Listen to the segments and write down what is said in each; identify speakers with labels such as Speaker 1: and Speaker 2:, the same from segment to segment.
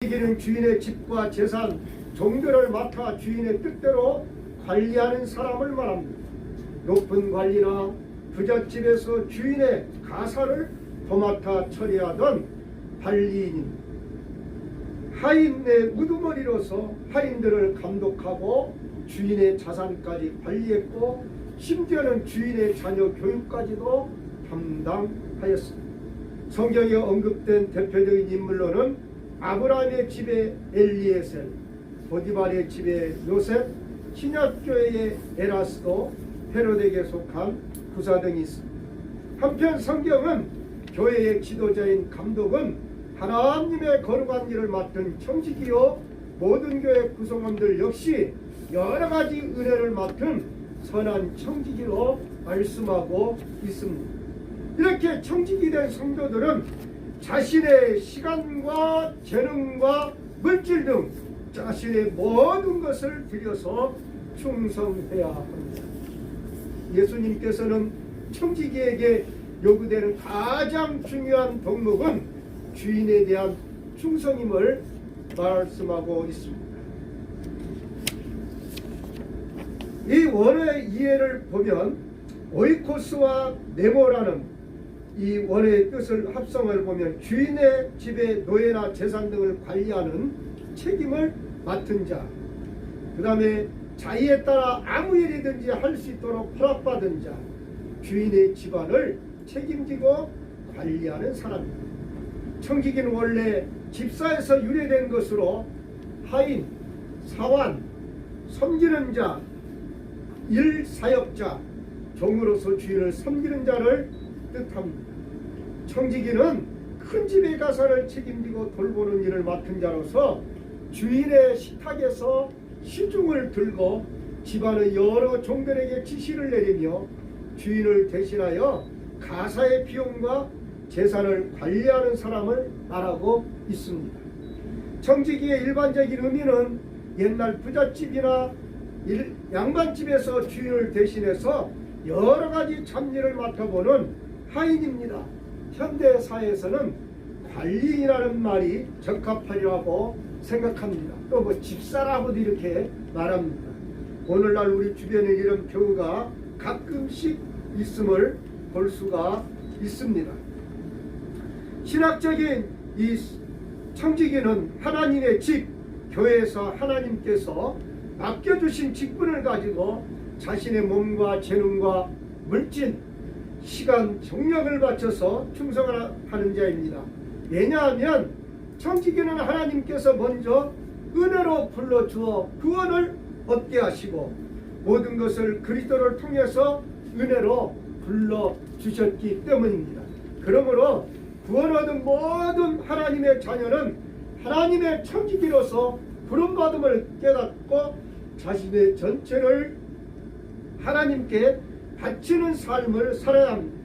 Speaker 1: 청지기는 주인의 집과 재산, 종교를 맡아 주인의 뜻대로 관리하는 사람을 말합니다. 높은 관리나 부잣집에서 주인의 가사를 도맡아 처리하던 관리인입니다. 하인의 우두머리로서 하인들을 감독하고 주인의 자산까지 관리했고 심지어는 주인의 자녀 교육까지도 담당하였습니다. 성경에 언급된 대표적인 인물로는 아브라함의 집에 엘리에셀, 보디발의 집에 요셉, 신약교회의 에라스도, 헤롯에게 속한 구사 등이 있습니다. 한편 성경은 교회의 지도자인 감독은 하나님의 거룩한 일을 맡은 청지기요 모든 교회 구성원들 역시 여러 가지 은혜를 맡은 선한 청지기로 말씀하고 있습니다. 이렇게 청지기 된 성도들은 자신의 시간과 재능과 물질 등 자신의 모든 것을 들여서 충성해야 합니다. 예수님께서는 청지기에게 요구되는 가장 중요한 덕목은 주인에 대한 충성임을 말씀하고 있습니다. 이 원어의 이해를 보면 오이코스와 네모라는 이 원어의 뜻을 합성을 보면 주인의 집의 노예나 재산 등을 관리하는 책임을 맡은 자, 그 다음에 자의에 따라 아무 일이든지 할 수 있도록 허락받은 자, 주인의 집안을 책임지고 관리하는 사람입니다. 청지기는 원래 집사에서 유래된 것으로 하인, 사환, 섬기는 자, 일사역자, 종으로서 주인을 섬기는 자를 뜻합니다. 청지기는 큰 집의 가사를 책임지고 돌보는 일을 맡은 자로서 주인의 식탁에서 시중을 들고 집안의 여러 종들에게 지시를 내리며 주인을 대신하여 가사의 비용과 재산을 관리하는 사람을 말하고 있습니다. 청지기의 일반적인 의미는 옛날 부잣집이나 양반집에서 주인을 대신해서 여러 가지 잡일을 맡아보는 하인입니다. 현대사회에서는 관리인이라는 말이 적합하리라고 생각합니다. 또 뭐 집사라고도 이렇게 말합니다. 오늘날 우리 주변에 이런 경우가 가끔씩 있음을 볼 수가 있습니다. 신학적인 이 청지기는 하나님의 집, 교회에서 하나님께서 맡겨주신 직분을 가지고 자신의 몸과 재능과 물질, 시간, 정력을 바쳐서 충성하는 자입니다. 왜냐하면 청지기는 하나님께서 먼저 은혜로 불러주어 구원을 얻게 하시고 모든 것을 그리스도를 통해서 은혜로 불러주셨기 때문입니다. 그러므로 구원 얻은 모든 하나님의 자녀는 하나님의 청지기로서 부름받음을 깨닫고 자신의 전체를 하나님께 바치는 삶을 살아야 합니다.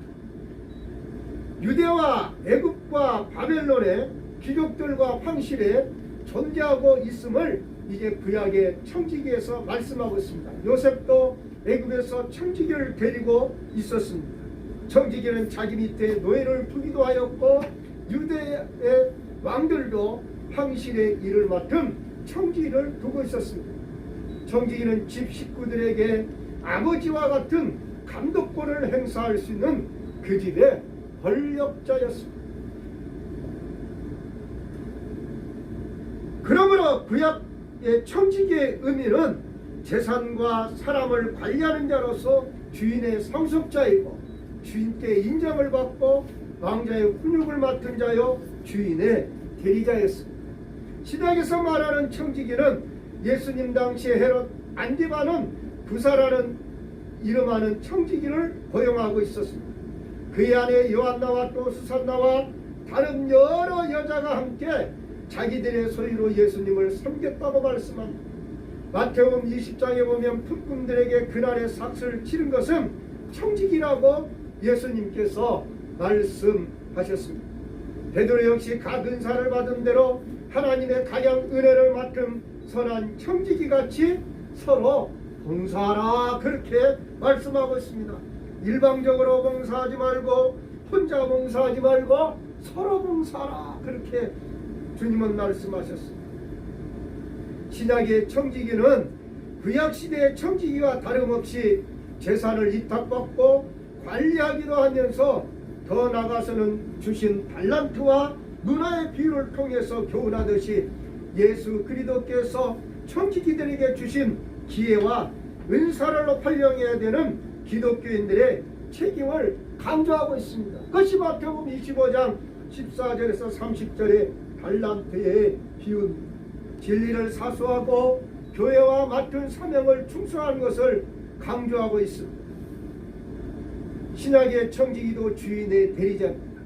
Speaker 1: 유대와 애굽과 바벨론의 귀족들과 황실에 존재하고 있음을 이제 구약의 청지기에서 말씀하고 있습니다. 요셉도 애굽에서 청지기를 데리고 있었습니다. 청지기는 자기 밑에 노예를 두기도 하였고 유대의 왕들도 황실의 일을 맡은 청지기를 두고 있었습니다. 청지기는 집 식구들에게 아버지와 같은 감독권을 행사할 수 있는 그 집의 권력자였습니다. 그러므로 구약의 청지기의 의미는 재산과 사람을 관리하는 자로서 주인의 상속자이고 주인께 인정을 받고 왕자의 훈육을 맡은 자요 주인의 대리자였습니다. 신약에서 말하는 청지기는 예수님 당시에 헤롯 안디바는 부사라는 이름하는 청지기를 고용하고 있었습니다. 그의 아내 요한나와 또 수산나와 다른 여러 여자가 함께 자기들의 소유로 예수님을 섬겼다고 말씀합니다. 마태복음 20장에 보면 품꾼들에게 그날의 삭슬을 치른 것은 청지기라고 예수님께서 말씀하셨습니다. 베드로 역시 각 은사를 받은 대로 하나님의 각양 은혜를 맡은 선한 청지기같이 서로 봉사하라 그렇게 말씀하고 있습니다. 일방적으로 봉사하지 말고 혼자 봉사하지 말고 서로 봉사하라 그렇게 주님은 말씀하셨습니다. 신약의 청지기는 구약시대의 청지기와 다름없이 재산을 위탁받고 관리하기도 하면서 더 나아가서는 주신 달란트와 문화의 비유를 통해서 교훈하듯이 예수 그리스도께서 청지기들에게 주신 기회와 은사를 활용해야 되는 기독교인들의 책임을 강조하고 있습니다. 그것이 마태복음 25장 14절에서 30절의 달란트의 비유입니다. 진리를 사수하고 교회와 맡은 사명을 충성하는 것을 강조하고 있습니다. 신약의 청지기도 주인의 대리자입니다.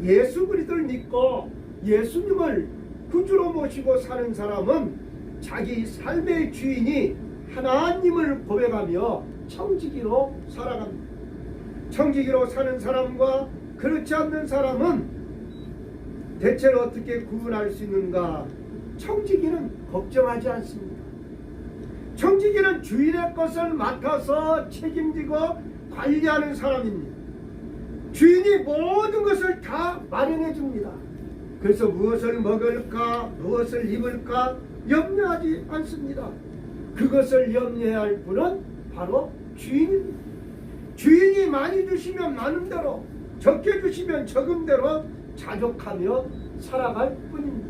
Speaker 1: 예수 그리스도를 믿고 예수님을 구주로 모시고 사는 사람은 자기 삶의 주인이 하나님을 고백하며 청지기로 살아갑니다. 청지기로 사는 사람과 그렇지 않는 사람은 대체로 어떻게 구분할 수 있는가? 청지기는 걱정하지 않습니다. 청지기는 주인의 것을 맡아서 책임지고 관리하는 사람입니다. 주인이 모든 것을 다 마련해 줍니다. 그래서 무엇을 먹을까, 무엇을 입을까 염려하지 않습니다. 그것을 염려해야 할 분은 바로 주인입니다. 주인이 많이 주시면 많은 대로, 적게 주시면 적은 대로 자족하며 살아갈 뿐입니다.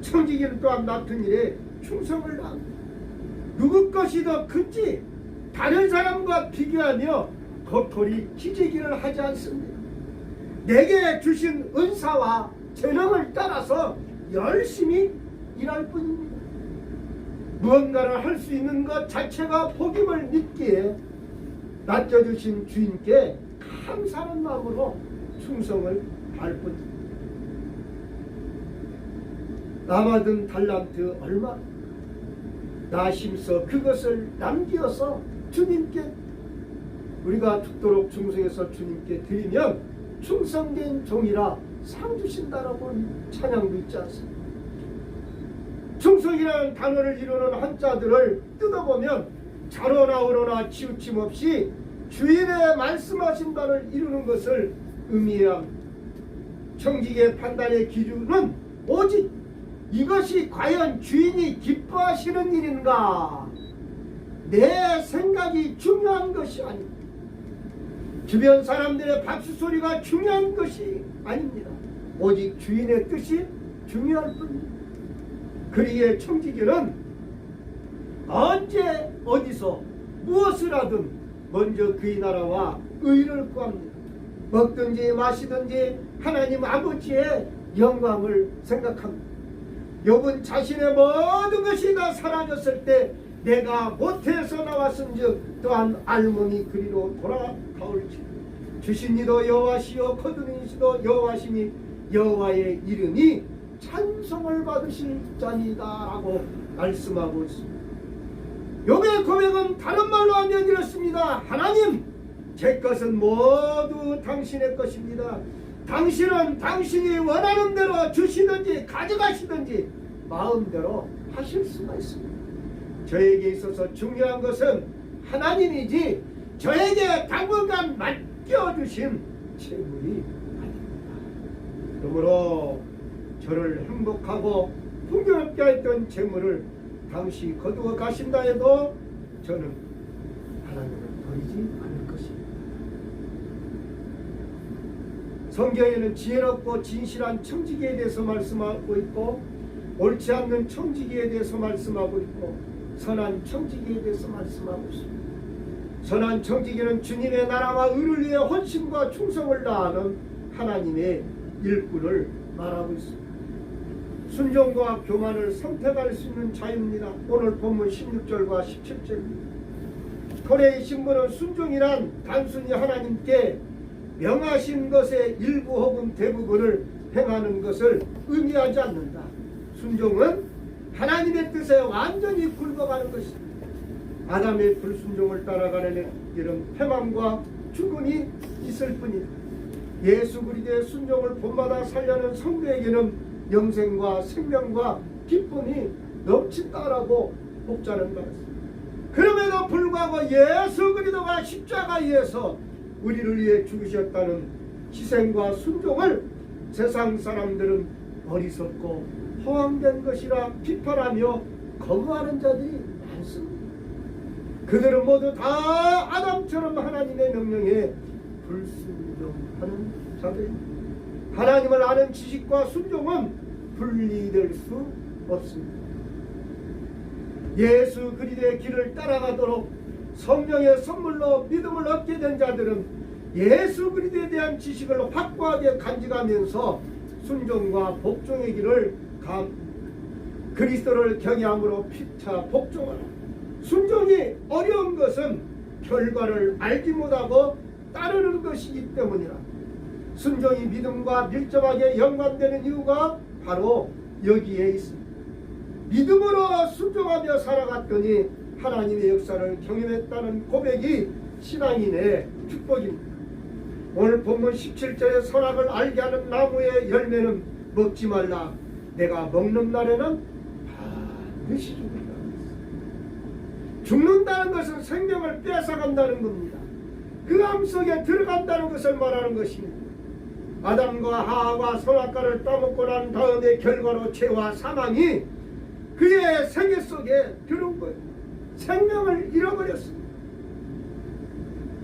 Speaker 1: 청지기는 또한 맡은 일에 충성을 다합니다. 누구 것이 더 큰지 다른 사람과 비교하며 도토리 기재기를 하지 않습니다. 내게 주신 은사와 재능을 따라서 열심히 일할 뿐입니다. 무언가를 할 수 있는 것 자체가 복임을 믿기에 맡겨주신 주인께 감사하는 마음으로 충성을 다할 뿐입니다. 남아든 달란트 얼마? 나 심서 그것을 남기어서 주님께 우리가 죽도록 충성해서 주님께 드리면 충성된 종이라 상 주신다라고 찬양도 있지 않습니까? 충성이라는 단어를 이루는 한자들을 뜯어보면 자로나 우로나 치우침 없이 주인의 말씀하신 바를 이루는 것을 의미해야 합니다. 청지기의 판단의 기준은 오직 이것이 과연 주인이 기뻐하시는 일인가? 내 생각이 중요한 것이 아닙니다. 주변 사람들의 박수 소리가 중요한 것이 아닙니다. 오직 주인의 뜻이 중요할 뿐입니다. 그리기에 청지기는 언제 어디서 무엇을 하든 먼저 그의 나라와 의를 구합니다. 먹든지 마시든지 하나님 아버지의 영광을 생각합니다. 욥은 자신의 모든 것이 다 사라졌을 때 내가 모태에서 나왔은즉 또한 알몸이 그리로 돌아가올지 주신 이도 여호와시요 거두는 이시도 여호와시니 여호와의 이름이 찬송을 받으실 자니다라고 말씀하고 있습니다. 욥의 고백은 다른 말로 하면 이렇습니다. 하나님, 제 것은 모두 당신의 것입니다. 당신은 당신이 원하는 대로 주시든지 가져가시든지 마음대로 하실 수가 있습니다. 저에게 있어서 중요한 것은 하나님이지 저에게 당분간 맡겨주신 재물이 아닙니다. 그러므로 저를 행복하고 풍요롭게 했던 재물을 당시 거두어 가신다 해도 저는 하나님을 버리지 않을 것입니다. 성경에는 지혜롭고 진실한 청지기에 대해서 말씀하고 있고 옳지 않는 청지기에 대해서 말씀하고 있고 선한 청지기에 대해서 말씀하고 있습니다. 선한 청지기는 주님의 나라와 의를 위해 헌신과 충성을 다하는 하나님의 일꾼을 말하고 있습니다. 순종과 교만을 선택할 수 있는 자입니다. 오늘 본문 16절과 17절입니다. 토레의 신분은 순종이란 단순히 하나님께 명하신 것의 일부 혹은 대부분을 행하는 것을 의미하지 않는다. 순종은 하나님의 뜻에 완전히 굴복하는 것입니다. 아담의 불순종을 따라가는 일은 패망과 죽음이 있을 뿐이다. 예수 그리스도의 순종을 본받아 살려는 성도에게는 영생과 생명과 기쁨이 넘친다라고 목자는 말했습니다. 그럼에도 불구하고 예수 그리스도가 십자가에서 우리를 위해 죽으셨다는 희생과 순종을 세상 사람들은 어리석고 허황된 것이라 비판하며 거부하는 자들이 많습니다. 그들은 모두 다 아담처럼 하나님의 명령에 불순종하는 자들입니다. 하나님을 아는 지식과 순종은 분리될 수 없습니다. 예수 그리스도의 길을 따라가도록 성령의 선물로 믿음을 얻게 된 자들은 예수 그리스도에 대한 지식을 확고하게 간직하면서 순종과 복종의 길을 그리스도를 경외함으로 피차 복종하라. 순종이 어려운 것은 결과를 알지 못하고 따르는 것이기 때문이라. 순종이 믿음과 밀접하게 연관되는 이유가 바로 여기에 있습니다. 믿음으로 순종하며 살아갔더니 하나님의 역사를 경험했다는 고백이 신앙인의 축복입니다. 오늘 본문 17절에 선악을 알게 하는 나무의 열매는 먹지 말라. 내가 먹는 날에는 반드시 죽는다. 죽는다는 것은 생명을 뺏어간다는 겁니다. 그 암 속에 들어간다는 것을 말하는 것입니다. 아담과 하와가 선악과를 따먹고 난 다음의 결과로 죄와 사망이 그의 생애 속에 들어온 거예요. 생명을 잃어버렸습니다.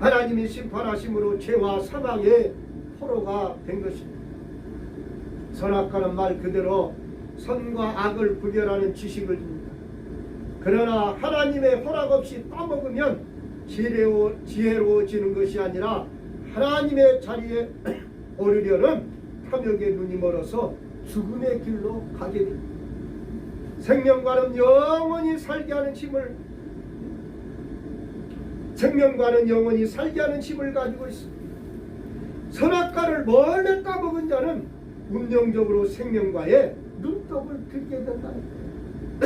Speaker 1: 하나님이 심판하심으로 죄와 사망의 포로가 된 것입니다. 선악과는 말 그대로 선과 악을 구별하는 지식을 줍니다. 그러나 하나님의 허락 없이 따먹으면 지혜로워지는 것이 아니라 하나님의 자리에 오르려는 탐욕의 눈이 멀어서 죽음의 길로 가게 됩니다. 생명과는 영원히 살게 하는 힘을 가지고 있습니다. 선악과를 몰래 따먹은 자는 운명적으로 생명과의 눈독을 들게 된다는 거예요.